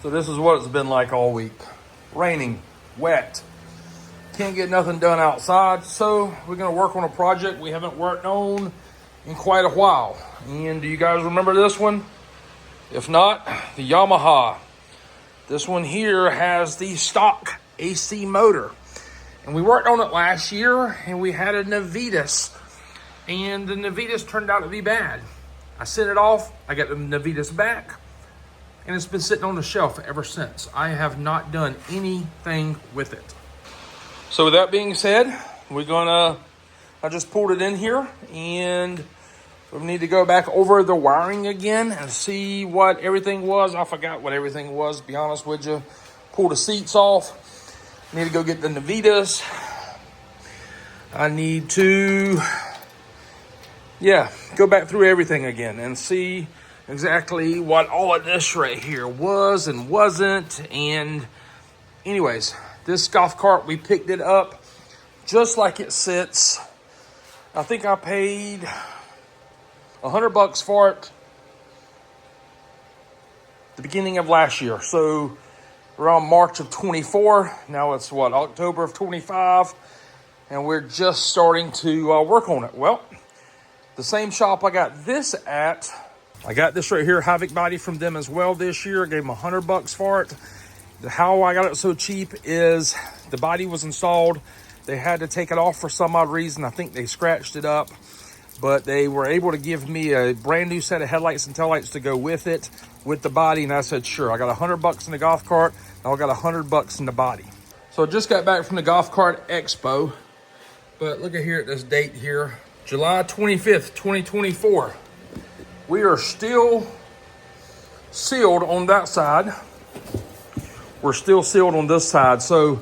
So this is what it's been like all week. Raining, wet, can't get nothing done outside. So we're gonna work on a project we haven't worked on in quite a while. And do you guys remember this one? If not, the Yamaha. This one here has the stock AC motor. And we worked on it last year and we had a navitas. And the navitas turned out to be bad. I sent it off, I got the navitas back, and it's been sitting on the shelf ever since. I have not done anything with it. So with that being said, I just pulled it in here and we need to go back over the wiring again and see what everything was. I forgot what everything was, to be honest with you. Pull the seats off. Need to go get the navitas. I need to, go back through everything again and see exactly what all of this right here was and wasn't. And anyways, this golf cart, we picked it up just like it sits. I think I paid $100 for it the beginning of last year. So around March of 24. Now it's what, October of 25. And we're just starting to work on it. Well, the same shop I got this at, I got this right here, Havoc body, from them as well this year. I gave them $100 for it. How I got it so cheap is the body was installed. They had to take it off for some odd reason. I think they scratched it up, but they were able to give me a brand new set of headlights and taillights to go with it, with the body. And I said, sure. I got $100 in the golf cart. Now I got $100 in the body. So I just got back from the Golf Cart Expo, but look at here at this date here, July 25th, 2024. We are still sealed on that side. We're still sealed on this side. So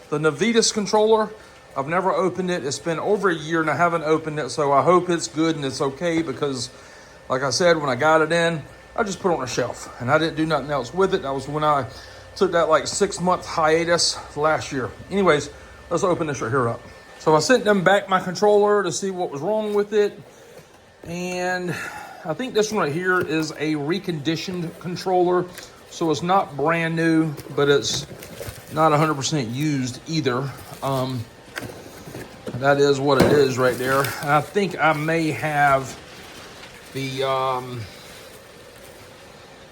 the navitas controller, I've never opened it. It's been over a year and I haven't opened it. So I hope it's good and it's okay, because like I said, when I got it in, I just put it on a shelf and I didn't do nothing else with it. That was when I took that like 6-month hiatus last year. Anyways, let's open this right here up. So I sent them back my controller to see what was wrong with it. And I think this one right here is a reconditioned controller. So it's not brand new, but it's not 100% used either. That is what it is right there. And I think I may have the,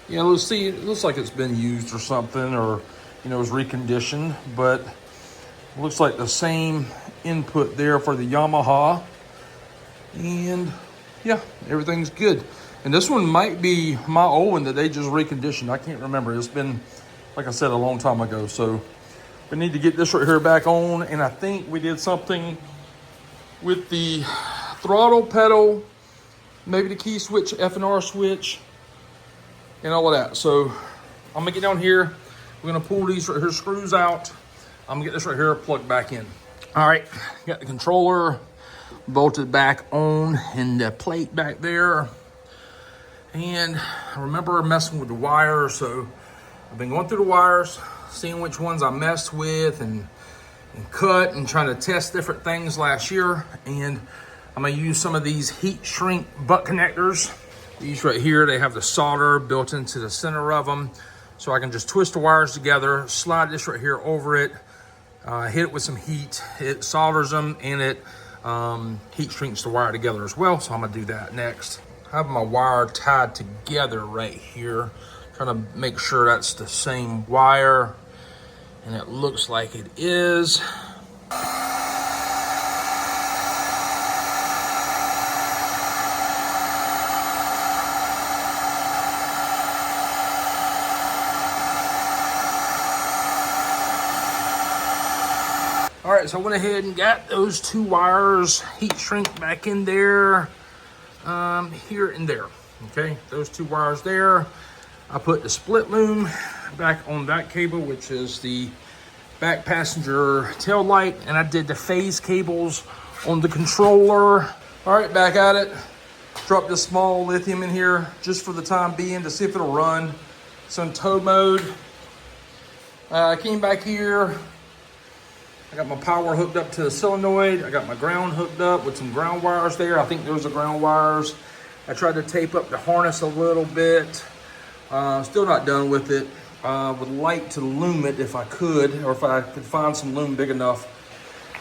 let's see, it looks like it's been used or something, or, it was reconditioned, but it looks like the same input there for the Yamaha. And yeah, everything's good. And this one might be my old one that they just reconditioned. I can't remember. It's been, like I said, a long time ago. So we need to get this right here back on. And I think we did something with the throttle pedal, maybe the key switch, F&R switch, and all of that. So I'm gonna get down here. We're gonna pull these right here screws out. I'm gonna get this right here plugged back in. All right, got the controller bolted back on and the plate back there. And I remember messing with the wires, so I've been going through the wires, seeing which ones I messed with and cut, and trying to test different things last year. And I'm gonna use some of these heat shrink butt connectors. These right here, they have the solder built into the center of them. So I can just twist the wires together, slide this right here over it, hit it with some heat. It solders them and it heat shrinks the wire together as well. So I'm gonna do that next. I have my wire tied together right here, trying to make sure that's the same wire, and it looks like it is. All right, so I went ahead and got those two wires heat shrink back in there, here and there. Okay, those two wires there. I put the split loom back on that cable, which is the back passenger tail light, and I did the phase cables on the controller. All right, back at it. Dropped this small lithium in here just for the time being to see if it'll run. It's on tow mode. I came back here. I got my power hooked up to the solenoid. I got my ground hooked up with some ground wires there. I think those are ground wires. I tried to tape up the harness a little bit. Still not done with it. Would like to loom it if I could, or if I could find some loom big enough.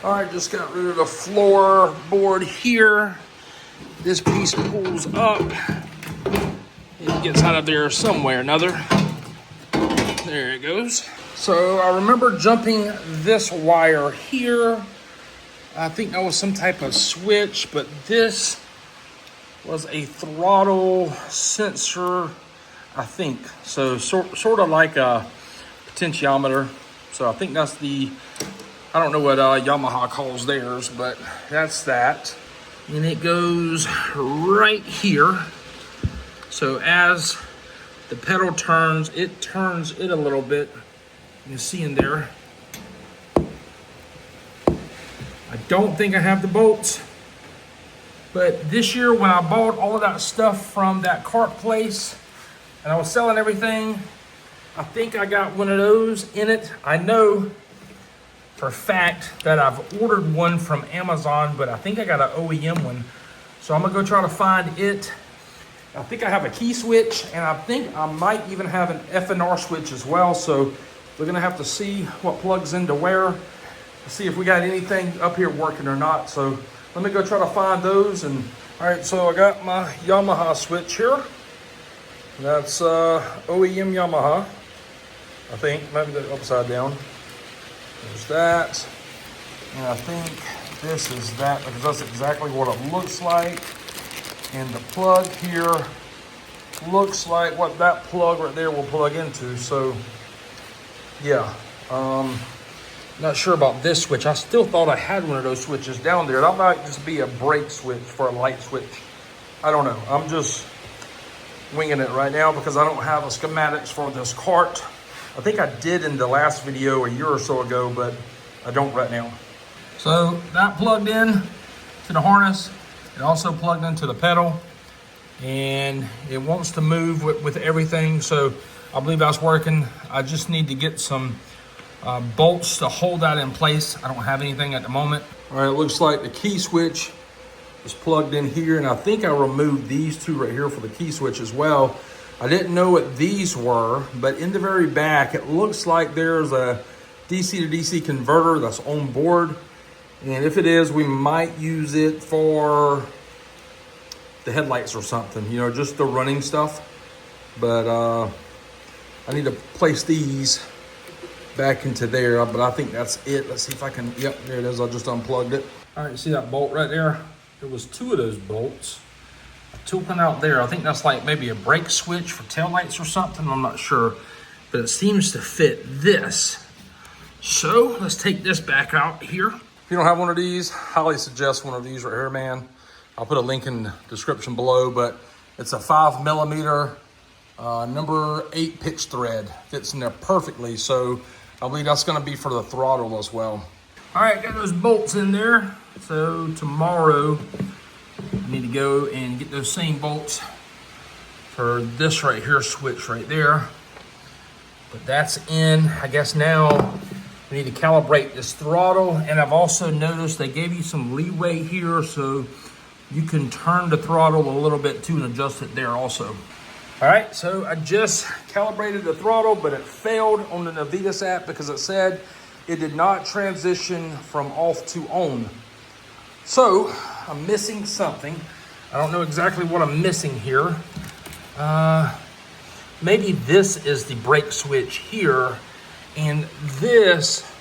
All right, just got rid of the floorboard here. This piece pulls up. It gets out of there some way or another. There it goes. So I remember jumping this wire here. I think that was some type of switch, but this was a throttle sensor, I think. So sort of like a potentiometer. So I think that's I don't know what Yamaha calls theirs, but that's that. And it goes right here. So as the pedal turns it a little bit. You can see in there. I don't think I have the bolts. But this year when I bought all of that stuff from that cart place and I was selling everything, I think I got one of those in it. I know for a fact that I've ordered one from Amazon, but I think I got an OEM one. So I'm gonna go try to find it. I think I have a key switch, and I think I might even have an FNR switch as well. So we're gonna have to see what plugs into where, see if we got anything up here working or not. So let me go try to find those. And all right, so I got my Yamaha switch here. That's OEM Yamaha, I think. Maybe that's upside down. There's that. And I think this is that, because that's exactly what it looks like. And the plug here looks like what that plug right there will plug into. So yeah, not sure about this switch. I still thought I had one of those switches down there. That might just be a brake switch for a light switch. I don't know. I'm just winging it right now because I don't have a schematics for this cart. I think I did in the last video a year or so ago, but I don't right now. So that plugged in to the harness. It also plugged into the pedal, and it wants to move with everything. So I believe that's working. I just need to get some bolts to hold that in place. I don't have anything at the moment. All right, it looks like the key switch is plugged in here, and I think I removed these two right here for the key switch as well. I didn't know what these were, but in the very back, it looks like there's a DC to DC converter that's on board. And if it is, we might use it for the headlights or something, you know, just the running stuff. But I need to place these back into there, but I think that's it. Let's see if I can, yep, there it is. I just unplugged it. All right, see that bolt right there? There was two of those bolts. I took one out there. I think that's like maybe a brake switch for taillights or something. I'm not sure, but it seems to fit this. So let's take this back out here. If you don't have one of these, highly suggest one of these right here, man. I'll put a link in the description below, but it's a 5mm number 8 pitch thread. Fits in there perfectly. So I believe that's gonna be for the throttle as well. All right, got those bolts in there. So tomorrow, I need to go and get those same bolts for this right here, switch right there. But that's in. I guess now we need to calibrate this throttle. And I've also noticed they gave you some leeway here, so you can turn the throttle a little bit too and adjust it there also. All right, so I just calibrated the throttle, but it failed on the Navitas app because it said it did not transition from off to on. So I'm missing something. I don't know exactly what I'm missing here. Maybe this is the brake switch here, and this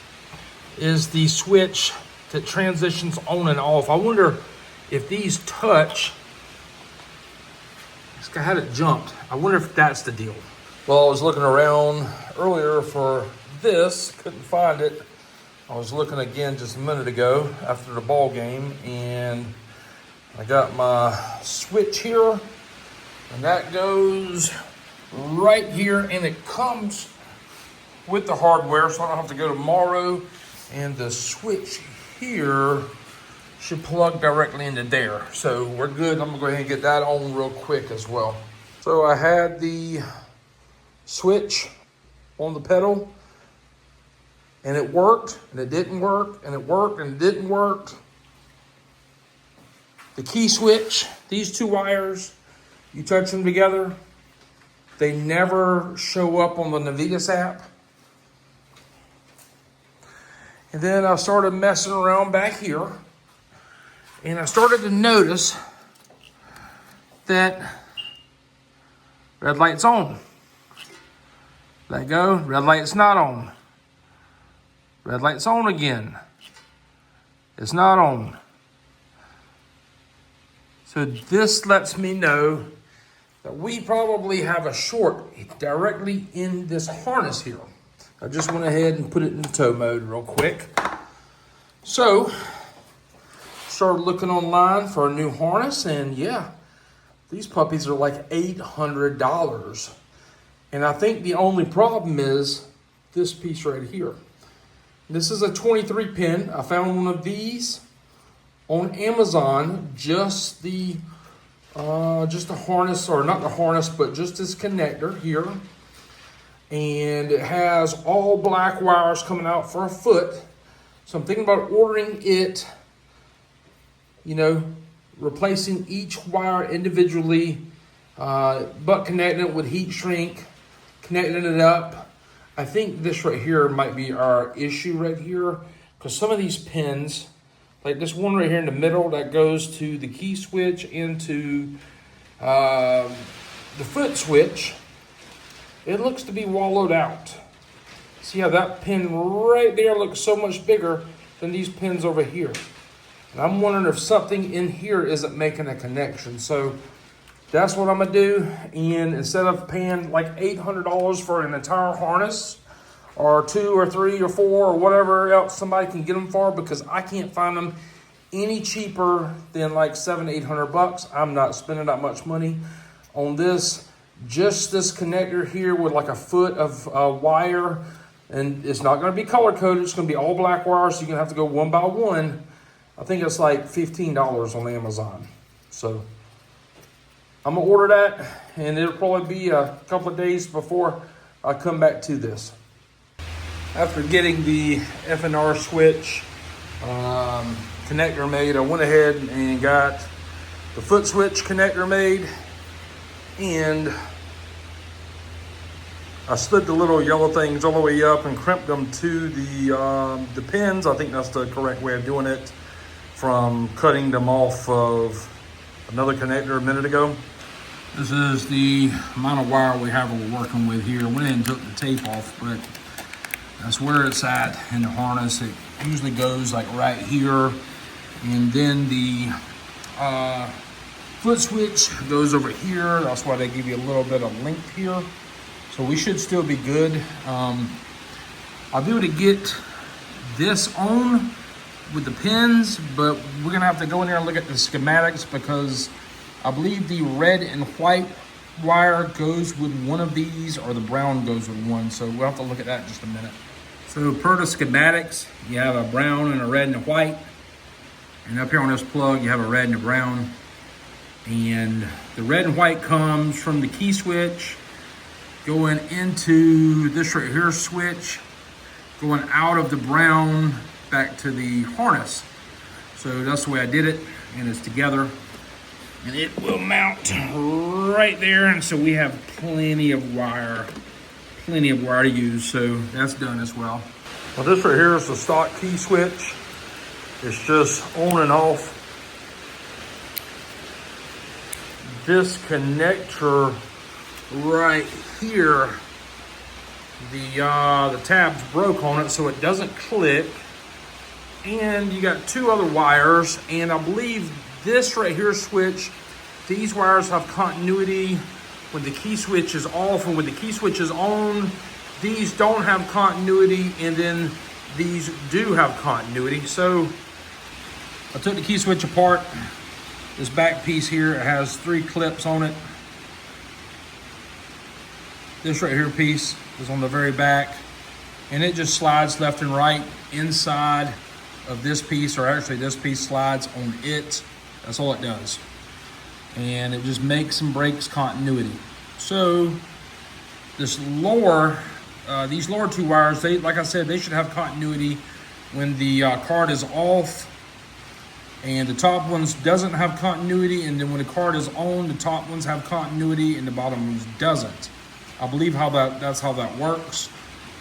is the switch that transitions on and off. I wonder if these touch. This guy had it jumped. I wonder if that's the deal. Well, I was looking around earlier for this, couldn't find it. I was looking again just a minute ago after the ball game, and I got my switch here, and that goes right here, and it comes with the hardware, so I don't have to go tomorrow. And the switch here should plug directly into there. So we're good. I'm gonna go ahead and get that on real quick as well. So I had the switch on the pedal, and it worked, and it didn't work, and it worked, and it didn't work. The key switch, these two wires, you touch them together, They never show up on the Navitas app. And then I started messing around back here, and I started to notice that red light's on. Let go, red light's not on. Red light's on again. It's not on. So this lets me know that we probably have a short directly in this harness here. I just went ahead and put it in tow mode real quick. So, started looking online for a new harness, and yeah, these puppies are like $800. And I think the only problem is this piece right here. This is a 23 pin. I found one of these on Amazon, just the harness, or not the harness, but just this connector here. And it has all black wires coming out for a foot. So I'm thinking about ordering it, you know, replacing each wire individually, but connecting it with heat shrink, connecting it up. I think this right here might be our issue right here, because some of these pins, like this one right here in the middle that goes to the key switch into the foot switch, it looks to be wallowed out. See how that pin right there looks so much bigger than these pins over here. And I'm wondering if something in here isn't making a connection. So that's what I'm gonna do. And instead of paying like $800 for an entire harness, or 2 or 3 or 4 or whatever else somebody can get them for, because I can't find them any cheaper than like $700-800. I'm not spending that much money on this. Just this connector here with like a foot of wire, and it's not going to be color coded. It's going to be all black wire, so you're going to have to go one by one. I think it's like $15 on Amazon. So I'm going to order that, and it'll probably be a couple of days before I come back to this. After getting the FNR switch connector made, I went ahead and got the foot switch connector made, and I slid the little yellow things all the way up and crimped them to the pins. I think that's the correct way of doing it, from cutting them off of another connector a minute ago. This is the amount of wire we have we're working with here. I went ahead and took the tape off, but that's where it's at in the harness. It usually goes like right here, and then the foot switch goes over here. That's why they give you a little bit of length here. So we should still be good. I'll be able to get this on with the pins, but we're gonna have to go in there and look at the schematics, because I believe the red and white wire goes with one of these, or the brown goes with one. So we'll have to look at that in just a minute. So per the schematics, you have a brown and a red and a white. And up here on this plug, you have a red and a brown. And the red and white comes from the key switch, going into this right here switch, going out of the brown back to the harness. So that's the way I did it, and it's together. And it will mount right there, and so we have plenty of wire to use, so that's done as well. Well, this right here is the stock key switch. It's just on and off. This connector right here, the tab's broke on it, so it doesn't click. And you got 2 other wires, and I believe this right here switch, these wires have continuity when the key switch is off, and when the key switch is on, these don't have continuity, and then these do have continuity. So I took the key switch apart. This back piece here, it has 3 clips on it. This right here piece is on the very back, and it just slides left and right inside of this piece, or actually this piece slides on it. That's all it does. And it just makes and breaks continuity. So this lower, these lower 2 wires, they, like I said, they should have continuity when the card is off, and the top ones doesn't have continuity, and then when the card is on, the top ones have continuity and the bottom ones doesn't. I believe that's how that works.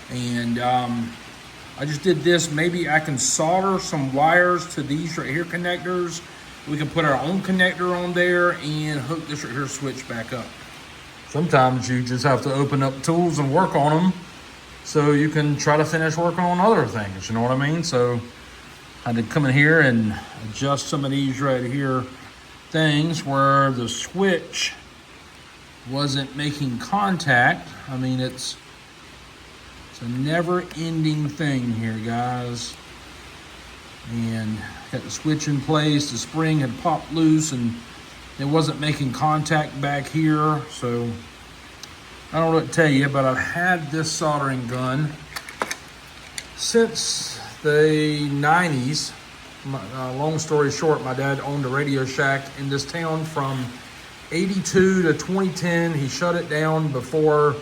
And I just did this. Maybe I can solder some wires to these right here connectors. We can put our own connector on there and hook this right here switch back up. Sometimes you just have to open up tools and work on them so you can try to finish working on other things, you know what I mean? So I had to come in here and adjust some of these right here things where the switch wasn't making contact. I mean, it's a never-ending thing here, guys. And got the switch in place. The spring had popped loose and it wasn't making contact back here. So I don't know what to tell you, but I've had this soldering gun since the 90s. Long story short, my dad owned a Radio Shack in this town from 82 to 2010. He shut it down before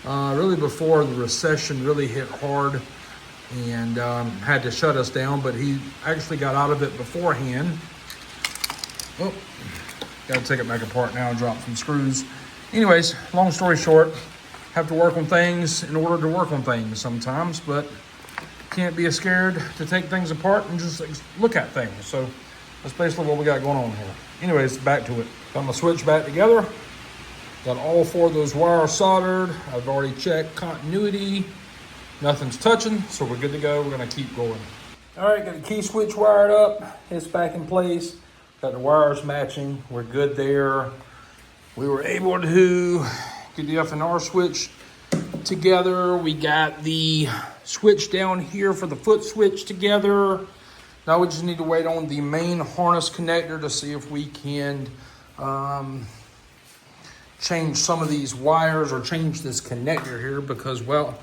really before the recession really hit hard, and had to shut us down, but he actually got out of it beforehand. Oh, gotta take it back apart now and drop some screws. Anyways, long story short, have to work on things in order to work on things sometimes, but can't be scared to take things apart and just look at things. So that's basically what we got going on here. Anyways, back to it. Got my switch back together. Got all 4 of those wires soldered. I've already checked continuity. Nothing's touching, so we're good to go. We're gonna keep going. All right, got the key switch wired up. It's back in place. Got the wires matching. We're good there. We were able to get the F&R switch together. We got the switch down here for the foot switch together. Now we just need to wait on the main harness connector to see if we can change some of these wires or change this connector here, because, well,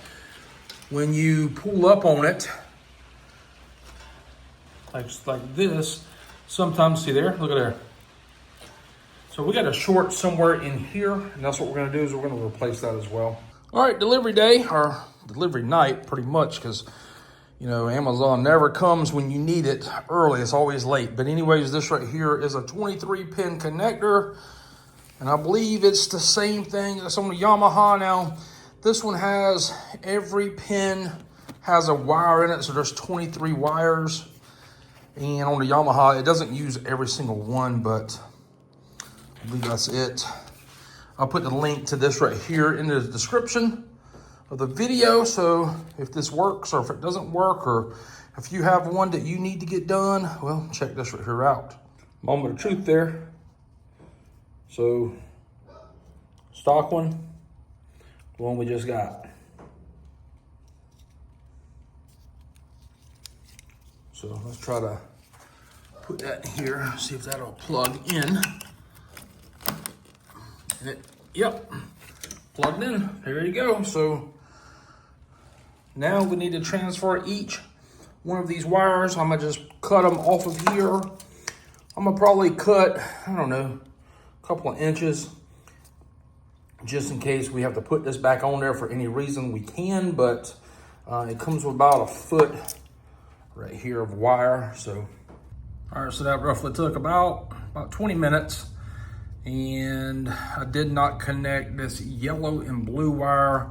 when you pull up on it, like this, sometimes, see there, look at there. So we got a short somewhere in here, and that's what we're gonna do, is we're gonna replace that as well. All right, delivery day, or delivery night, pretty much, because, you know, Amazon never comes when you need it early. It's always late. But anyways, this right here is a 23-pin connector, and I believe it's the same thing that's on the Yamaha. Now, this one has, every pin has a wire in it, so there's 23 wires. And on the Yamaha, it doesn't use every single one, but I believe that's it. I'll put the link to this right here in the description of the video, so if this works or if it doesn't work, or if you have one that you need to get done, well, check this right here out. Moment of truth there. So, stock one, the one we just got. So let's try to put that here, see if that'll plug in. And it, yep, plugged in, there you go. So now we need to transfer each one of these wires. I'm gonna just cut them off of here. I'm gonna probably cut, I don't know, a couple of inches, just in case we have to put this back on there for any reason we can, but it comes with about a foot right here of wire. So, all right, so that roughly took about 20 minutes. And I did not connect this yellow and blue wire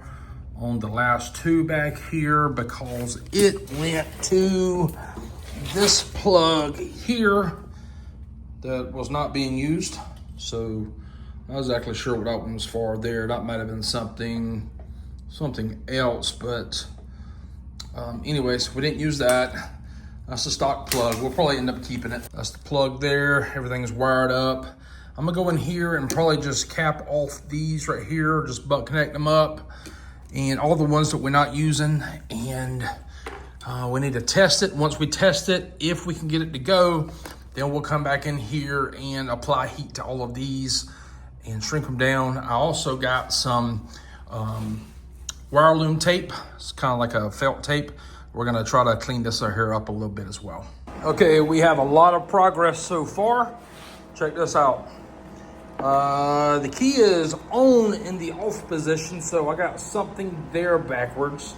on the last 2 back here because it went to this plug here that was not being used. So I was actually sure what that one was for there. That might have been something else, but anyways, we didn't use that. That's the stock plug. We'll probably end up keeping it. That's the plug there. Everything's wired up. I'm gonna go in here and probably just cap off these right here, just butt connect them up, and all the ones that we're not using, and we need to test it. Once we test it, if we can get it to go, then we'll come back in here and apply heat to all of these and shrink them down. I also got some wire loom tape. It's kind of like a felt tape. We're gonna try to clean this here up a little bit as well. Okay, we have a lot of progress so far. Check this out. The key is on in the off position, so I got something there backwards.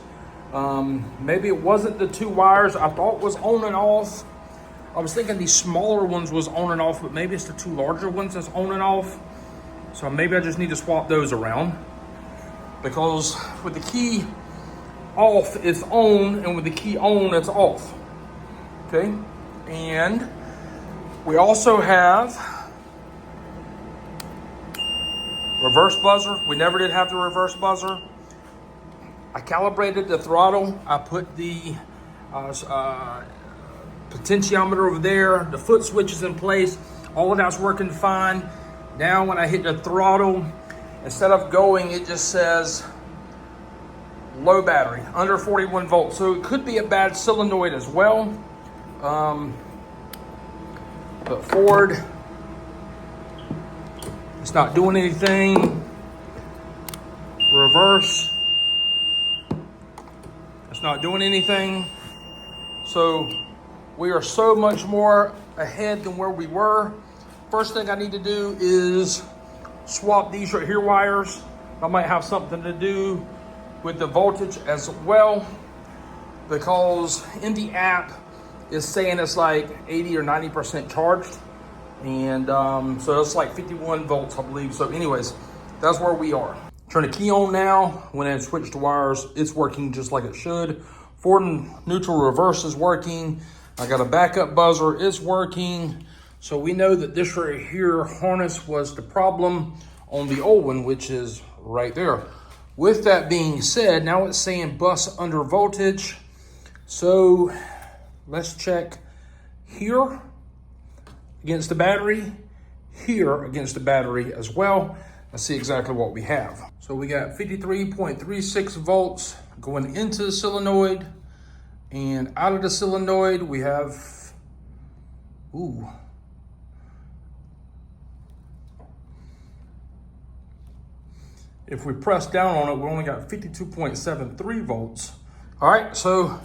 Maybe it wasn't the 2 wires I thought was on and off. I was thinking these smaller ones was on and off, but maybe it's the 2 larger ones that's on and off. So maybe I just need to swap those around. because with the key off, it's on, and with the key on, it's off. Okay, and we also have reverse buzzer. We never did have the reverse buzzer. I calibrated the throttle. I put the potentiometer over there, the foot switch is in place. All of that's working fine. Now when I hit the throttle, instead of going, it just says low battery, under 41 volts. So it could be a bad solenoid as well. But forward, it's not doing anything. Reverse, it's not doing anything. So we are so much more ahead than where we were. First thing I need to do is swap these right here wires. I might have something to do with the voltage as well, because in the app it's saying it's like 80 or 90% charged. And so it's like 51 volts, I believe. So anyways, that's where we are. Turn the key on now. When I switch to wires, it's working just like it should. Forward and neutral reverse is working. I got a backup buzzer, it's working. So we know that this right here harness was the problem on the old one, which is right there. With that being said, now it's saying bus under voltage. So let's check here against the battery, here against the battery as well. Let's see exactly what we have. So we got 53.36 volts going into the solenoid, and out of the solenoid we have, if we press down on it, we only got 52.73 volts. All right, so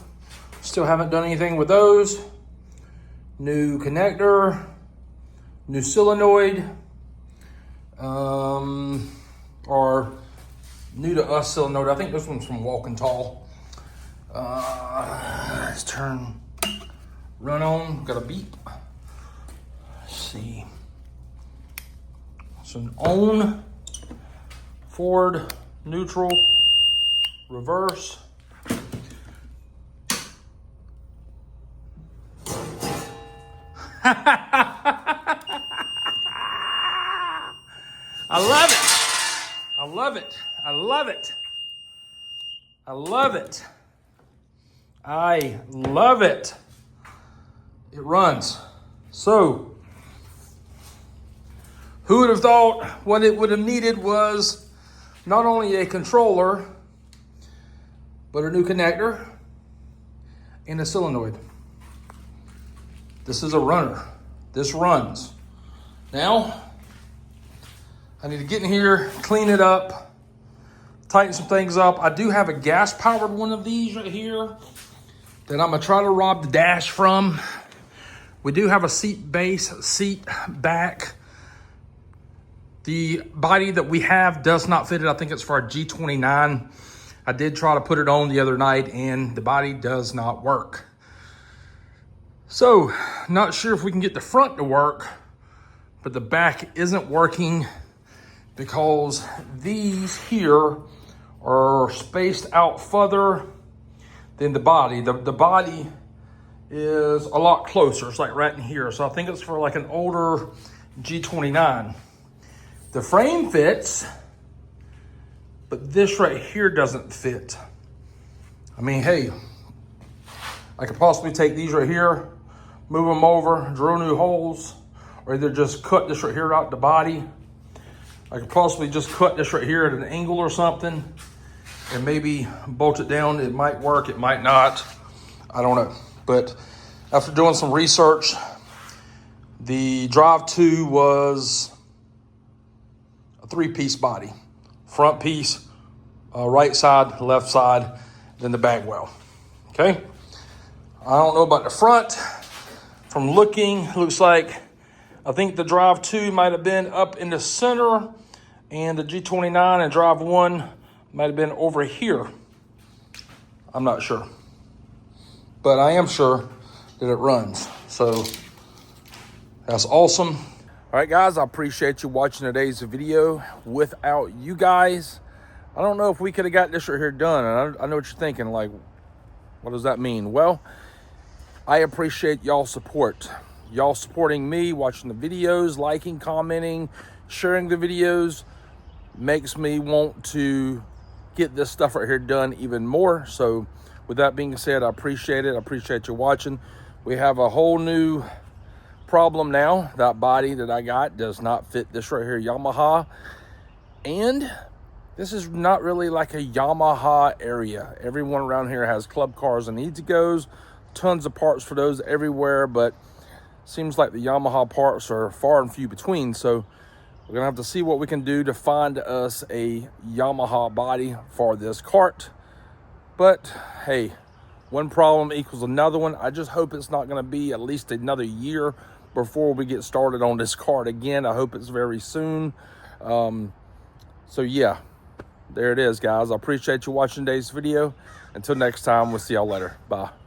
still haven't done anything with those. New connector, new solenoid, or new to us solenoid. I think this one's from Walking Tall. Let's turn, run on, got a beep. Let's see. So an on, forward, neutral, reverse. I love it. I love it. I love it. I love it. I love it. It runs. So, who would have thought what it would have needed was not only a controller, but a new connector and a solenoid. This is a runner. This runs. Now, I need to get in here, clean it up, tighten some things up. I do have a gas-powered one of these right here that I'm gonna try to rob the dash from. We do have a seat base, seat back. The body that we have does not fit it. I think it's for a G29. I did try to put it on the other night and the body does not work. So, not sure if we can get the front to work, but the back isn't working because these here are spaced out further than the body. The body is a lot closer. It's like right in here. So I think it's for like an older G29. The frame fits, but this right here doesn't fit. I mean, hey, I could possibly take these right here, move them over, drill new holes, or either just cut this right here out the body. I could possibly just cut this right here at an angle or something and maybe bolt it down. It might work, it might not. I don't know. But after doing some research, the Drive2 was a 3-piece body. Front piece, right side, left side, then the bag well. Okay? I don't know about the front. From looking, looks like I think the Drive2 might have been up in the center and the G29 and Drive1 might have been over here. I'm not sure. But I am sure that it runs. So that's awesome. All right, guys, I appreciate you watching today's video. Without you guys, I don't know if we could have got this right here done. And I know what you're thinking, like, what does that mean? Well, I appreciate y'all support. Y'all supporting me, watching the videos, liking, commenting, sharing the videos makes me want to get this stuff right here done even more. So with that being said, I appreciate it. I appreciate you watching. We have a whole new problem now. That body that I got does not fit this right here Yamaha. And this is not really like a Yamaha area. Everyone around here has club cars and E2Gos, tons of parts for those everywhere, but seems like the Yamaha parts are far and few between. So we're gonna have to see what we can do to find us a Yamaha body for this cart. But hey, one problem equals another one. I just hope it's not gonna be at least another year before we get started on this cart again. I hope it's very soon. So yeah, there it is, guys. I appreciate you watching today's video. Until next time, we'll see y'all later. Bye.